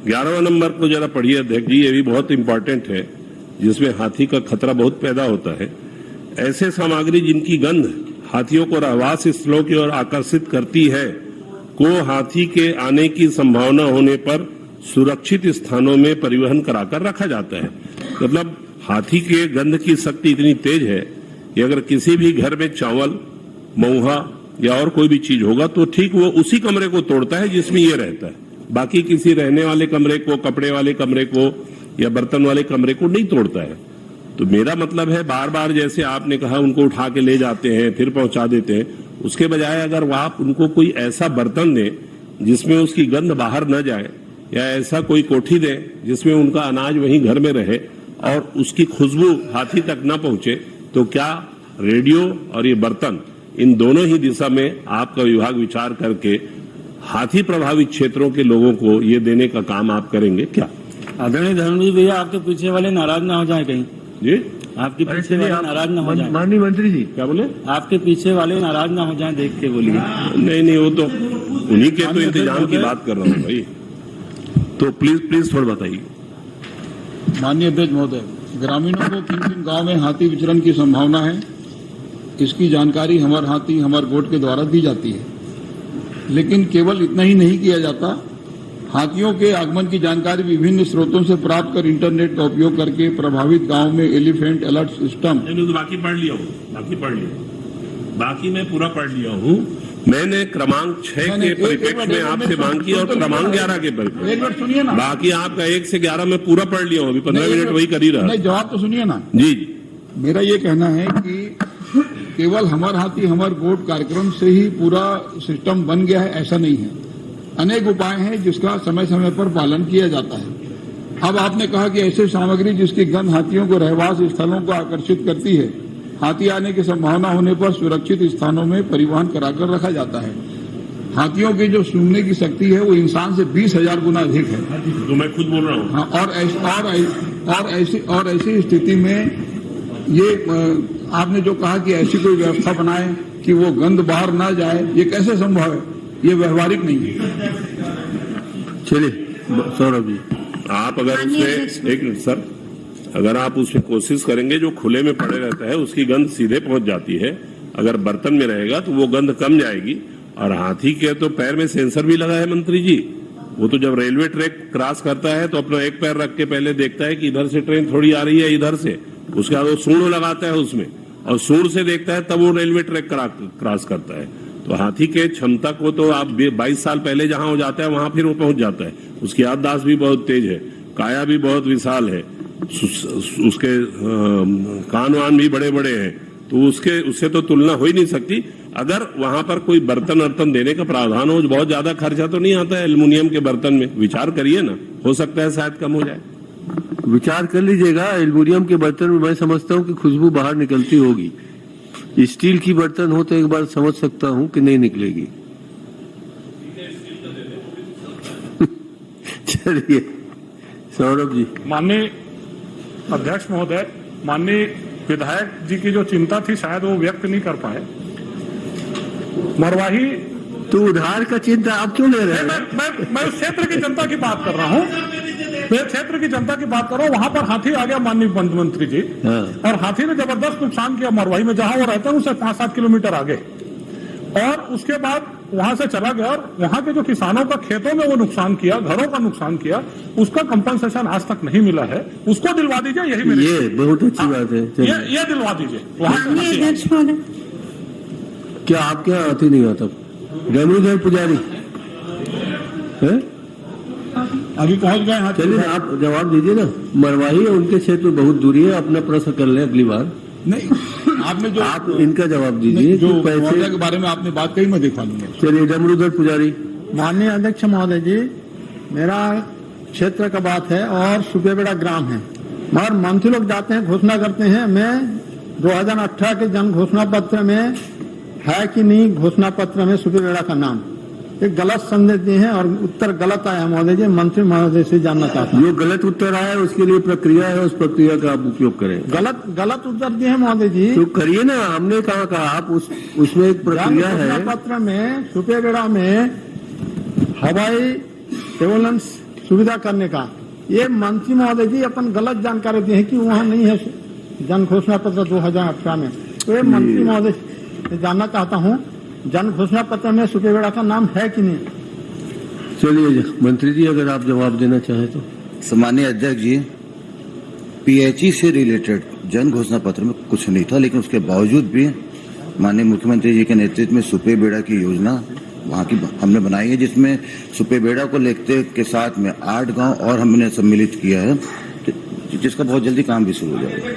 11वां नंबर को जरा पढ़िए अध्यक्ष जी, ये भी बहुत इंपॉर्टेंट है, जिसमें हाथी का खतरा बहुत पैदा होता है। ऐसे सामग्री जिनकी गंध हाथियों को रहवास स्थलों की ओर आकर्षित करती है को हाथी के आने की संभावना होने पर सुरक्षित स्थानों में परिवहन कराकर रखा जाता है। मतलब हाथी के गंध की शक्ति इतनी तेज है कि अगर किसी भी घर में चावल, मऊहा या और कोई भी चीज होगा तो ठीक वो उसी कमरे को तोड़ता है जिसमें ये रहता है, बाकी किसी रहने वाले कमरे को, कपड़े वाले कमरे को या बर्तन वाले कमरे को नहीं तोड़ता है। तो मेरा मतलब है, बार बार जैसे आपने कहा उनको उठा के ले जाते हैं फिर पहुंचा देते हैं, उसके बजाय अगर आप उनको कोई ऐसा बर्तन दें जिसमें उसकी गंध बाहर न जाए, या ऐसा कोई कोठी दें जिसमें उनका अनाज वहीं घर में रहे और उसकी खुशबू हाथी तक न पहुंचे, तो क्या रेडियो और ये बर्तन, इन दोनों ही दिशा में आपका विभाग विचार करके हाथी प्रभावित क्षेत्रों के लोगों को ये देने का काम आप करेंगे क्या? आदरणीय धर्मजी भैया, आपके पीछे वाले नाराज ना हो जाए कहीं जी, आपके पीछे वाले नाराज ना हो जाए। माननीय मंत्री जी, क्या बोले? आपके पीछे वाले नाराज ना हो जाए, देख के बोलिए। नहीं, वो तो उन्हीं के तो इंतजाम की बात कर रहा हूँ भाई, तो प्लीज थोड़ा बताइए। माननीय अध्यक्ष महोदय, ग्रामीणों को किन किन गांव में हाथी विचरण की संभावना है, इसकी जानकारी हमार हाथी हमार गोट के द्वारा दी जाती है। लेकिन केवल इतना ही नहीं किया जाता, हाथियों के आगमन की जानकारी विभिन्न स्रोतों से प्राप्त कर इंटरनेट का उपयोग करके प्रभावित गांव में एलिफेंट अलर्ट सिस्टम। तो बाकी पढ़ लिया हूँ, बाकी मैं पूरा पढ़ लिया हूँ। मैंने क्रमांक 6 के परिप्रेक्ष्य में आपसे मांग की और क्रमांक 11 के परिप्रेक्ष्य। एक मिनट सुनिए ना, बाकी आपका 1 से 11 में पूरा पढ़ लिया हूँ, अभी 15 मिनट वही कर ही रहा। नहीं, जवाब तो सुनिए ना जी। मेरा ये कहना है कि केवल हमार हाथी हमार गोट कार्यक्रम से ही पूरा सिस्टम बन गया है, ऐसा नहीं है। अनेक उपाय हैं जिसका समय समय पर पालन किया जाता है। अब आपने कहा कि ऐसी सामग्री जिसकी गंध हाथियों को रहवास स्थलों को आकर्षित करती है, हाथी आने की संभावना होने पर सुरक्षित स्थानों में परिवहन कराकर रखा जाता है। हाथियों की जो सूंघने की शक्ति है वो इंसान से 20,000 गुना अधिक है, तो मैं खुद बोल रहा हूँ। हाँ, और ऐसी स्थिति में ये आपने जो कहा कि ऐसी कोई व्यवस्था बनाए कि वो गंध बाहर ना जाए, ये कैसे संभव है? ये व्यवहारिक नहीं है। चलिए सौरभ जी, आप अगर उसमें एक मिनट सर, अगर आप उसमें कोशिश करेंगे, जो खुले में पड़े रहता है उसकी गंध सीधे पहुंच जाती है, अगर बर्तन में रहेगा तो वो गंध कम जाएगी। और हाथी के तो पैर में सेंसर भी लगा है मंत्री जी, वो तो जब रेलवे ट्रैक क्रॉस करता है तो अपना एक पैर रख के पहले देखता है कि इधर से ट्रेन थोड़ी आ रही है, इधर से, उसके बाद वो सूंड लगाता है उसमें और सूंड से देखता है, तब वो रेलवे ट्रैक क्रॉस करता है। तो हाथी के क्षमता को तो आप 22 साल पहले जहां हो जाता है वहां फिर वो पहुंच जाता है। उसकी याददाश्त भी बहुत तेज है, काया भी बहुत विशाल है, उसके कान वान भी बड़े बड़े हैं, तो उससे तो तुलना हो ही नहीं सकती। अगर वहां पर कोई बर्तन वर्तन देने का प्रावधान हो, बहुत ज्यादा खर्चा तो नहीं आता है एल्युमिनियम के बर्तन में, विचार करिए ना, हो सकता है शायद कम हो जाए। विचार कर लीजिएगा। एल्युमिनियम के बर्तन में मैं समझता हूँ कि खुशबू बाहर निकलती होगी, स्टील की बर्तन हो तो एक बार समझ सकता हूँ कि नहीं निकलेगी। चलिए सौरभ जी। माननीय अध्यक्ष महोदय, माननीय विधायक जी की जो चिंता थी शायद वो व्यक्त नहीं कर पाए। मरवाही तो उधार का चिंता आप क्यों ले रहे हैं? मैं उस क्षेत्र की जनता की बात कर रहा हूँ, मैं क्षेत्र की जनता की बात कर रहा हूँ। वहां पर हाथी आ गया माननीय मंत्री जी, और हाथी ने जबरदस्त नुकसान किया मरवाही में, जहां वो रहते हैं उससे 5-7 किलोमीटर आगे, और उसके बाद वहां से चला गया और वहां के जो किसानों का खेतों में वो नुकसान किया, घरों का नुकसान किया, उसका कंपनसेशन आज तक नहीं मिला है। उसको दिलवा दीजिए, यही मेरी ये बहुत अच्छी बात है। ये दिलवा दीजिए। वहां क्या आपके यहाँ हाथी नहीं आता? डेमरूधर पुजारी है? अभी पहुंच गए हाथी। चलिए आप जवाब दीजिए ना। मरवाही और उनके क्षेत्र में बहुत दूरी है, अपना प्रश्न कर ले अगली बार। नहीं, आपने जो आप इनका जवाब दीजिए जो पैसे महोदय के बारे में आपने बात कही, मैं दिखा लूंगा। चलिए डमरूधर पुजारी। माननीय अध्यक्ष महोदय जी, मेरा क्षेत्र का बात है और सुपेबेड़ा ग्राम है, मगर मंत्री लोग जाते हैं, घोषणा करते हैं, मैं 2018 के जन घोषणा पत्र में है कि नहीं घोषणा पत्र में सुपेबेड़ा का नाम? एक गलत संदेश दिए हैं और उत्तर गलत आया महोदय जी। मंत्री महोदय से जानना चाहता हूँ। जो गलत उत्तर आया उसके लिए प्रक्रिया है, उस प्रक्रिया का आप उपयोग करें। गलत उत्तर दिए हैं महोदय जी। तो करिए ना, हमने कहा आप उसमें एक प्रक्रिया है। घोषणा पत्र में सुपेबेड़ा में हवाई एम्बुलेंस सुविधा करने का ये मंत्री महोदय जी अपन गलत जानकारी दी है कि वहाँ नहीं है जन घोषणा पत्र 2018 में। तो ये मंत्री महोदय से जानना चाहता हूँ जन घोषणा पत्र में सुपेबेड़ा का नाम है कि नहीं? चलिए मंत्री जी, अगर आप जवाब देना चाहें तो। सम्मानीय अध्यक्ष जी, पीएचई से रिलेटेड जन घोषणा पत्र में कुछ नहीं था, लेकिन उसके बावजूद भी माननीय मुख्यमंत्री जी के नेतृत्व में सुपेबेड़ा की योजना वहाँ की हमने बनाई है, जिसमें सुपेबेड़ा को लेते के साथ में 8 गांव और हमने सम्मिलित किया है, जिसका बहुत जल्दी काम भी शुरू हो जाएगा।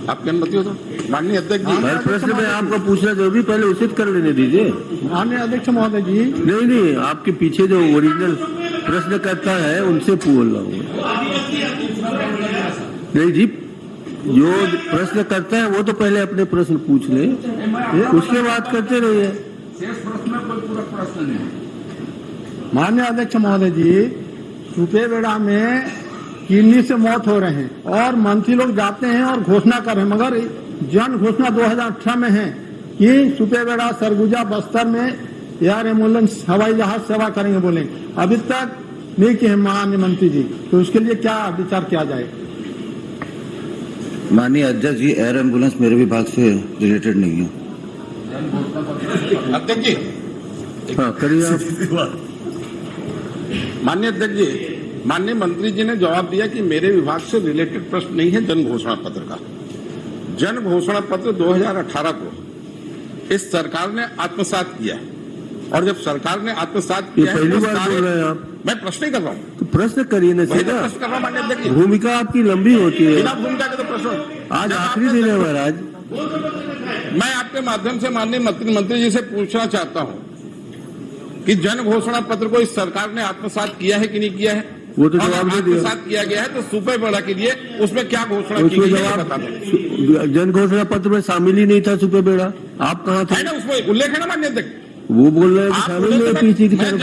आपकी अनुमति हो तो माननीय अध्यक्ष जी, हर प्रश्न में आपको पूछना जरूरी, पहले उचित कर लेने दीजिए। माननीय अध्यक्ष महोदय जी, नहीं, आपके पीछे जो ओरिजिनल प्रश्न करता है उनसे बोल रहा हूँ। नहीं जी, जो प्रश्न करता है वो तो पहले अपने प्रश्न पूछ ले, उसके बाद करते रहिए। माननीय अध्यक्ष महोदय जी, सुपेबेड़ा में किडनी से मौत हो रहे हैं और मंत्री लोग जाते हैं और घोषणा कर रहे हैं, मगर जन घोषणा 2018 में है कि सुपेबेड़ा, सरगुजा, बस्तर में एयर एम्बुलेंस हवाई जहाज सेवा करेंगे बोले। अभी तक नहीं किए माननीय मंत्री जी, तो उसके लिए क्या विचार किया जाए? माननीय अध्यक्ष जी, एयर एम्बुलेंस मेरे विभाग से रिलेटेड नहीं है। अध्यक्ष जी, हाँ करिए आप। माननीय अध्यक्ष जी, माननीय मंत्री जी ने जवाब दिया कि मेरे विभाग से रिलेटेड प्रश्न नहीं है जन घोषणा पत्र का। जन घोषणा पत्र 2018 को इस सरकार ने आत्मसात किया, और जब सरकार ने आत्मसात किया है, पहली बार बोल रहे हैं आप। मैं प्रश्न ही कर रहा हूँ। तो प्रश्न करिए ना वही तो सीधा। प्रश्न कर रहा हूँ माननीय अध्यक्ष जी। भूमिका आपकी लंबी होती है। बिना भूमिका के तो प्रश्न। आज आखिरी दिन है महाराज। मैं आपके माध्यम से माननीय मंत्री जी से पूछना चाहता हूँ कि जन घोषणा पत्र को इस सरकार ने आत्मसात किया है कि नहीं किया है? वो तो जवाब दे दिया। आत्मसात किया गया है तो सुपेबेड़ा के लिए उसमें क्या घोषणा की गई है बता दें। जन घोषणा पत्र में शामिल ही नहीं था सुपेबेड़ा। आप कहाँ थे? है ना, उसमें उल्लेख है ना माननीय अध्यक्ष। वो बोल रहे हैं कि आप शामिल नहीं है पीछे की तरफ।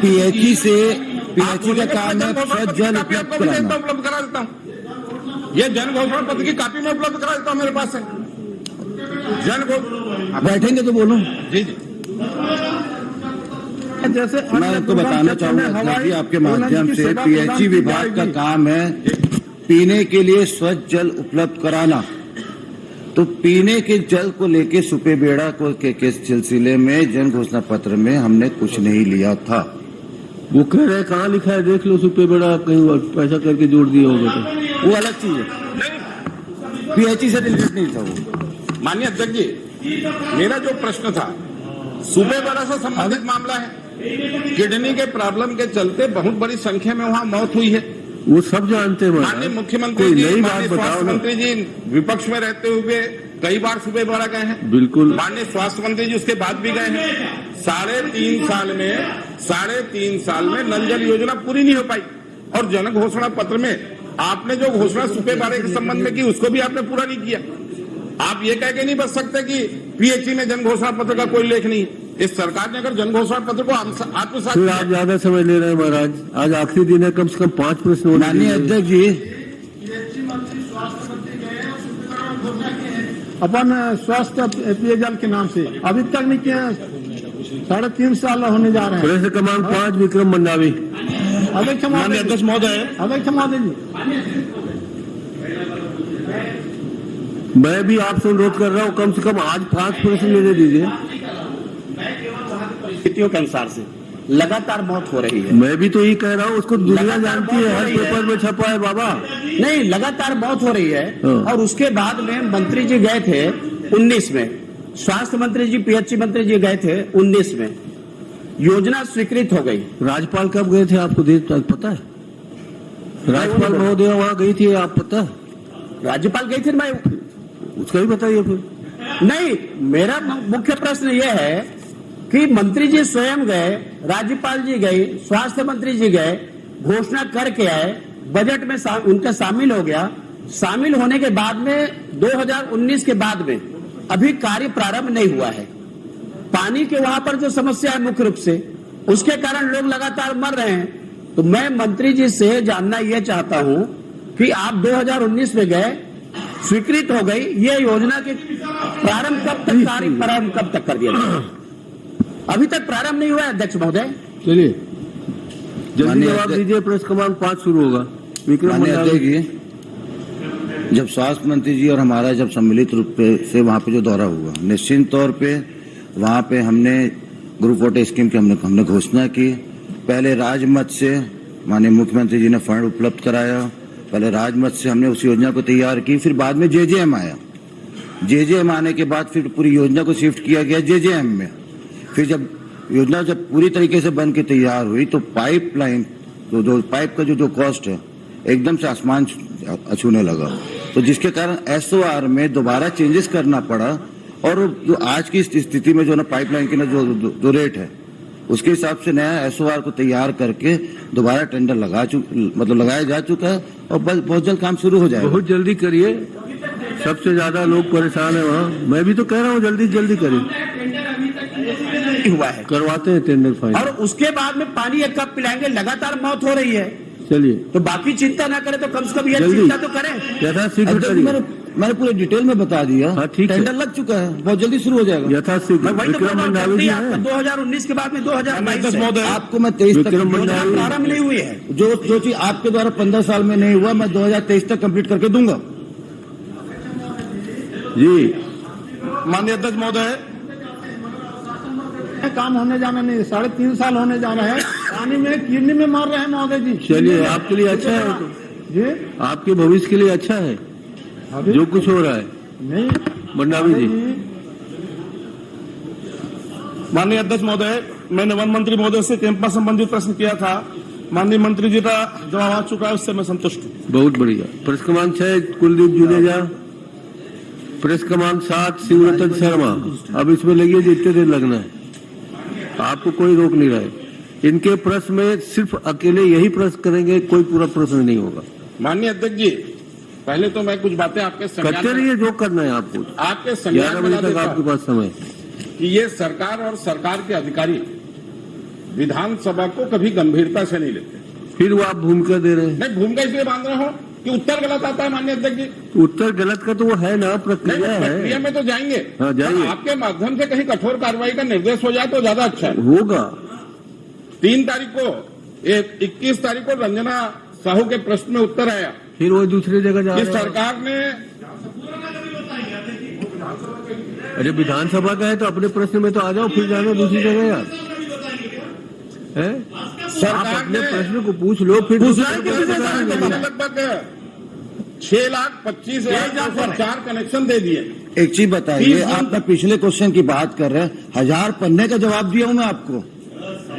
पीएचई से पीएचई का काम है स्वच्छ जल उपलब्ध कराना। उपलब्ध करा देता हूँ। ये जन घोषणा पत्र की कॉपी में उपलब्ध करा देता हूँ, मेरे पास है जन घोषणा। बैठेंगे तो बोलो। जी जी, जैसे मैं आपको बताना चाहूंगा कि आपके माध्यम से पीएचई विभाग का काम है पीने के लिए स्वच्छ जल उपलब्ध कराना। तो पीने के जल को लेके सुपेबेड़ा के सिलसिले में जन घोषणा पत्र में हमने कुछ नहीं लिया था। वो कह रहे हैं कहाँ लिखा है देख लो, सुपेबेड़ा कहीं पैसा करके जोड़ दिया होगा तो वो अलग चीज है, पीएचई से रिलेटेड नहीं था वो। माननीय अध्यक्ष जी, मेरा जो प्रश्न था सुपेबेड़ा से संबंधित मामला है। किडनी के प्रॉब्लम के चलते बहुत बड़ी संख्या में वहाँ मौत हुई है। वो सब जानते हैं। माननीय मुख्यमंत्री जी, माननीय स्वास्थ्य मंत्री जी विपक्ष में रहते हुए कई बार सुपेबेड़ा गए हैं। बिल्कुल। माननीय स्वास्थ्य मंत्री जी उसके बाद भी गए हैं। 3.5 साल में नल जल योजना पूरी नहीं हो पाई, और जन घोषणा पत्र में आपने जो घोषणा सुपेबेड़ा के संबंध में की उसको भी आपने पूरा नहीं किया। आप ये कह के नहीं बच सकते कि पीएचई में जन घोषणा पत्र का कोई लेख नहीं। इस सरकार ने अगर जन घोषणा पत्र को आत्मसात फिर आप ज्यादा समय ले रहे हैं महाराज। आज आखिरी दिन है, कम से कम 5 प्रश्न होने माननीय अध्यक्ष जी, अपन स्वास्थ्य पेयजल के नाम से अभी तक नहीं किया। 3.5 साल होने जा रहे हैं। प्रेस क्रमांक 5 विक्रम मंडावी। अध्यक्ष महोदय, अध्यक्ष महोदय जी, मैं भी आपसे अनुरोध कर रहा हूँ कम से कम आज 5 प्रश्न लेने दीजिए। स्थितियों के अनुसार से लगातार मौत हो रही है। मैं भी तो यही कह रहा हूँ, उसको दुनिया जानती है, हर पेपर में छपा है बाबा। नहीं, लगातार मौत हो रही है। हाँ। और उसके बाद में मंत्री जी गए थे 19 में, स्वास्थ्य मंत्री जी, पीएचई मंत्री जी गए थे 19 में, योजना स्वीकृत हो गई। राज्यपाल कब गए थे आपको पता है? राज्यपाल महोदय वहाँ गई थी, आप पता है? राज्यपाल गई थी। मैं उसका ही बताइए फिर। नहीं, मेरा मुख्य प्रश्न यह है कि मंत्री जी स्वयं गए, राज्यपाल जी गए, स्वास्थ्य मंत्री जी गए, घोषणा करके आए, बजट में उनका शामिल हो गया, शामिल होने के बाद में 2019 के बाद में अभी कार्य प्रारंभ नहीं हुआ है। पानी के वहां पर जो समस्या है मुख्य रूप से, उसके कारण लोग लगातार मर रहे हैं। तो मैं मंत्री जी से जानना यह चाहता हूं कि आप 2019 में गए, स्वीकृत हो गई, ये योजना के प्रारंभ कब तक, कार्य प्रारंभ कब तक कर दिया गया? अभी तक प्रारंभ नहीं हुआ है अध्यक्ष महोदय। चलिए जल्दी माननीय जवाब दीजिए, प्रेस क्रमांक 5 शुरू होगा। विक्रम माननीय मंडावी अध्यक्ष जी, जब स्वास्थ्य मंत्री जी और हमारा जब सम्मिलित रूप से वहाँ पे जो दौरा हुआ, निश्चित तौर पे वहाँ पे हमने ग्रुप वाटर स्कीम की हमने घोषणा की। पहले राजमत से माननीय मुख्यमंत्री जी ने फंड उपलब्ध कराया, पहले राजमत से हमने उस योजना को तैयार की, फिर बाद में जेजेएम आया। जेजेएम आने के बाद फिर पूरी योजना को शिफ्ट किया गया जेजेएम में। फिर जब योजना पूरी तरीके से बन के तैयार हुई तो पाइपलाइन जो पाइप का जो कॉस्ट है एकदम से आसमान छूने लगा, तो जिसके कारण एसओआर में दोबारा चेंजेस करना पड़ा। और जो आज की स्थिति में जो ना पाइपलाइन की ना जो रेट है उसके हिसाब से नया एसओआर को तैयार करके दोबारा टेंडर लगाया जा चुका है और बस बहुत जल्द काम शुरू हो जाएगा। बहुत जल्दी करिए, सबसे ज्यादा लोग परेशान है वहाँ। मैं भी तो कह रहा हूँ जल्दी करिए। हुआ है, करवाते हैं टेंडर फाइनल। और उसके बाद में पानी एक कप पिलाएंगे, लगातार मौत हो रही है। चलिए, तो बाकी चिंता ना करें तो कम से कम ये जल्दी। चिंता तो करें। यथाशीघ्र अध्यक्ष, करिए। मैंने पूरे डिटेल में बता दिया। हाँ, ठीक है। टेंडर लग चुका है, बहुत जल्दी शुरू हो जाएगा। यथाशीघ्र। मैं वही तो बोल विक्रम रहा हूं, मंडावी जल्दी जी आपका हैं। 2019 के बाद में 2022 से आपको मैं 23 तक विक्रम मंडावी प्रारंभ नहीं हुई है। जो चीज आपके द्वारा 15 साल में नहीं हुआ मैं 2023 तक कंप्लीट करके दूंगा। जी। माननीय अध्यक्ष महोदय, काम होने जाना नहीं, 3.5 साल होने जा रहे हैं, पानी में किडनी में मार रहे हैं महोदय जी। चलिए, आपके लिए अच्छा है तो। जी आपके भविष्य के लिए अच्छा है अभी जो कुछ हो रहा है। नहीं मंडावी जी। माननीय अध्यक्ष महोदय, मैंने वन मंत्री महोदय से कैंप में संबंधित प्रश्न किया था। माननीय मंत्री जी का जवाब आ चुका है, उससे मैं संतुष्ट हूँ। बहुत बढ़िया। प्रेस क्रमांक 6 कुलदीप जुनेजा, प्रेस क्रमांक 7 शिवरतन शर्मा। अब इसमें लगिए जितने देर लगना है, आपको कोई रोक नहीं रहा है। इनके प्रश्न में सिर्फ अकेले यही प्रश्न करेंगे, कोई पूरा प्रश्न नहीं होगा। माननीय अध्यक्ष जी, पहले तो मैं कुछ बातें आपके करते रहिए जो करना है आपको। आपके 11 बजे तक आपके पास समय है। कि ये सरकार और सरकार के अधिकारी विधानसभा को कभी गंभीरता से नहीं लेते। फिर वो आप भूमिका दे रहे हैं। मैं भूमिका इसलिए बांध रहा हूँ कि उत्तर गलत आता है माननीय अध्यक्ष जी। उत्तर गलत का तो वो है ना, प्रक्रिया नहीं, प्रक्रिया है। में तो जाएंगे। हाँ, जाइए। आपके माध्यम से कहीं कठोर कार्रवाई का निर्देश हो जाए तो ज्यादा अच्छा है। होगा। 3 तारीख को 21 तारीख को रंजना साहू के प्रश्न में उत्तर आया फिर वो दूसरी जगह जा कि रहे हैं। सरकार ने अरे विधानसभा का है तो अपने प्रश्न में तो आ जाओ, फिर जाना दूसरी जगह यार। आप सरकार अपने ने प्रश्न को पूछ लो, फिर लगभग 6,25,4 कनेक्शन दे दिए। एक चीज बताइए, आप पिछले क्वेश्चन की बात कर रहे हैं, 1000 पन्ने का जवाब दिया हूं मैं आपको।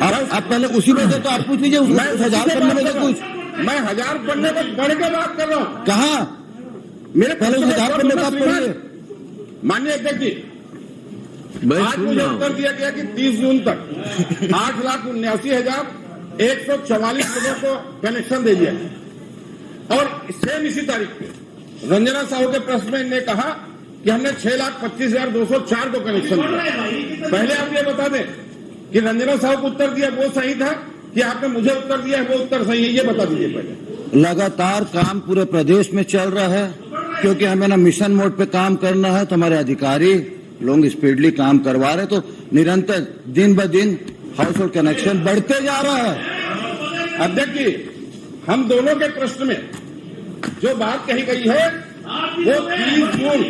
आप पहले उसी में से तो आप पूछ लीजिए, उस 1000 पन्ने में से कुछ। मैं 1000 पन्ने को पढ़ के बात कर रहा हूँ। कहा मेरे पहले 1000 पन्ने का आप पढ़िए। माननीय अध्यक्ष जी, आज मुझे उत्तर दिया गया कि 30 जून तक 8,79,144 लोगों को कनेक्शन दे दिया। और सेम इसी तारीख पे रंजना साहू के प्रश्न में इन्होंने कहा कि हमने 6,25,204 को कनेक्शन दिया। पहले आप ये बता दें कि रंजना साहू को उत्तर दिया वो सही था कि आपने मुझे उत्तर दिया है वो उत्तर सही है, ये बता दीजिए पहले। लगातार काम पूरे प्रदेश में चल रहा है, क्योंकि हमें ना मिशन मोड पे काम करना है, तो हमारे अधिकारी लोग स्पीडली काम करवा रहे, तो निरंतर दिन ब दिन हाउस होल्ड कनेक्शन बढ़ते जा रहा है। अध्यक्ष जी, हम दोनों के प्रश्न में जो बात कही गई है वो 30 जून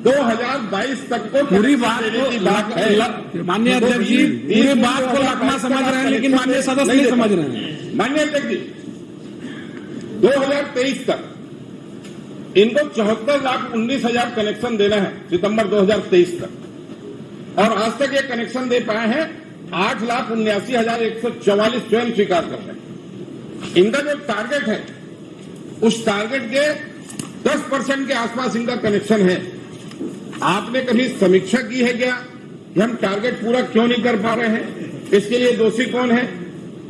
2022 तक को पूरी बात की बात है। माननीय अध्यक्ष जी, पूरी बात को लखना समझ रहे हैं, लेकिन माननीय सदस्य नहीं समझ रहे हैं। माननीय अध्यक्ष जी, 2023 तक इनको 74,19,000 कनेक्शन देना है सितंबर 2023 तक, और आज तक ये कनेक्शन दे पाए हैं 8,79,144 स्वयं स्वीकार कर रहे हैं। इनका जो टारगेट है उस टारगेट के 10% के आसपास इनका कनेक्शन है। आपने कभी समीक्षा की है क्या कि हम टारगेट पूरा क्यों नहीं कर पा रहे हैं? इसके लिए दोषी कौन है?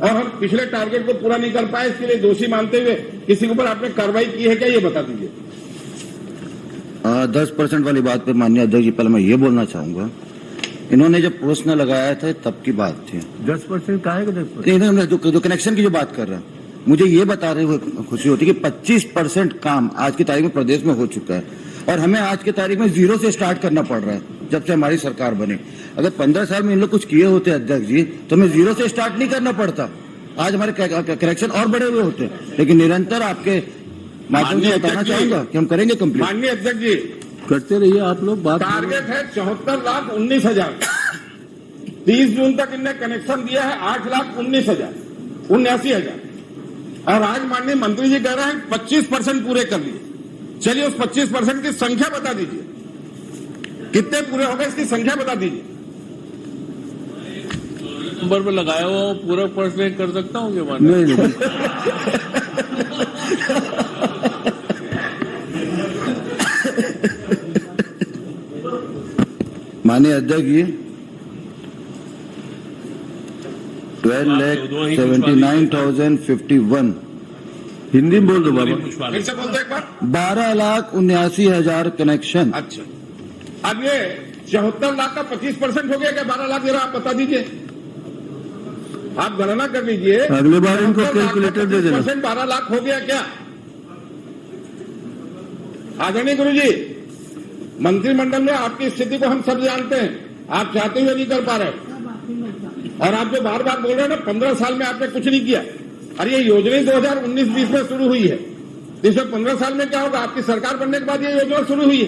और हम पिछले टारगेट को पूरा नहीं कर पाए, इसके लिए दोषी मानते हुए किसी के ऊपर आपने कार्रवाई की है क्या, ये बता दीजिए। 10% वाली बात पे माननीय अध्यक्ष जी, पहले मैं ये बोलना चाहूंगा, इन्होंने जब प्रश्न लगाया था तब की बात थी। 10% का है कि 10%? इन्होंने जो कनेक्शन की जो बात कर रहा है, मुझे ये बता रहे हुए खुशी होती है कि 25% काम आज की तारीख में प्रदेश में हो चुका है और हमें आज की तारीख में 0 से स्टार्ट करना पड़ रहा है जब से हमारी सरकार बनी। अगर 15 साल में इन लोग कुछ किए होते अध्यक्ष जी तो हमें 0 से स्टार्ट नहीं करना पड़ता, आज हमारे कनेक्शन और बड़े हुए होते। लेकिन निरंतर आपके माध्यम से बताना चाहूंगा कि हम करेंगे कंप्लीट। माननीय अध्यक्ष जी, करते रहिए आप लोग बात। टारगेट है 74,19,000। 30 जून तक इनने कनेक्शन दिया है 8,19,000 और आज माननीय मंत्री जी कह रहे हैं 25% पूरे कर लिए। चलिए उस 25% की संख्या बता दीजिए, कितने पूरे हो गए इसकी संख्या बता दीजिए। नंबर पे लगाया हुआ पूरा परसेंट कर सकता हूँ क्या? नहीं माननीय अध्यक्ष जी, 12,79,051 हिंदी में बोल दो बाबा। फिर से बोलते एक बार। 12,79,000 कनेक्शन। अच्छा, अब ये 74 लाख का 25% हो गया क्या? 12 लाख जरा आप बता दीजिए, आप गणना कर लीजिए। अगले बार इनको कैलकुलेटर दे देना। 12 लाख हो गया क्या? आदरणीय गुरु जी, मंत्रिमंडल में आपकी स्थिति को हम सब जानते हैं, आप चाहते हुए नहीं कर पा रहे और आप जो बार बार बोल रहे हैं ना 15 साल में आपने कुछ नहीं किया। अरे ये योजना 2019-20 में शुरू हुई है, इसमें 15 साल में क्या होगा? आपकी सरकार बनने के बाद ये योजना शुरू हुई है।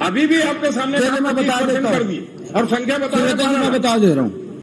अभी भी आपके सामने मैं बता देता हूं कर दी और संख्या बता मैं बता दे रहा हूं।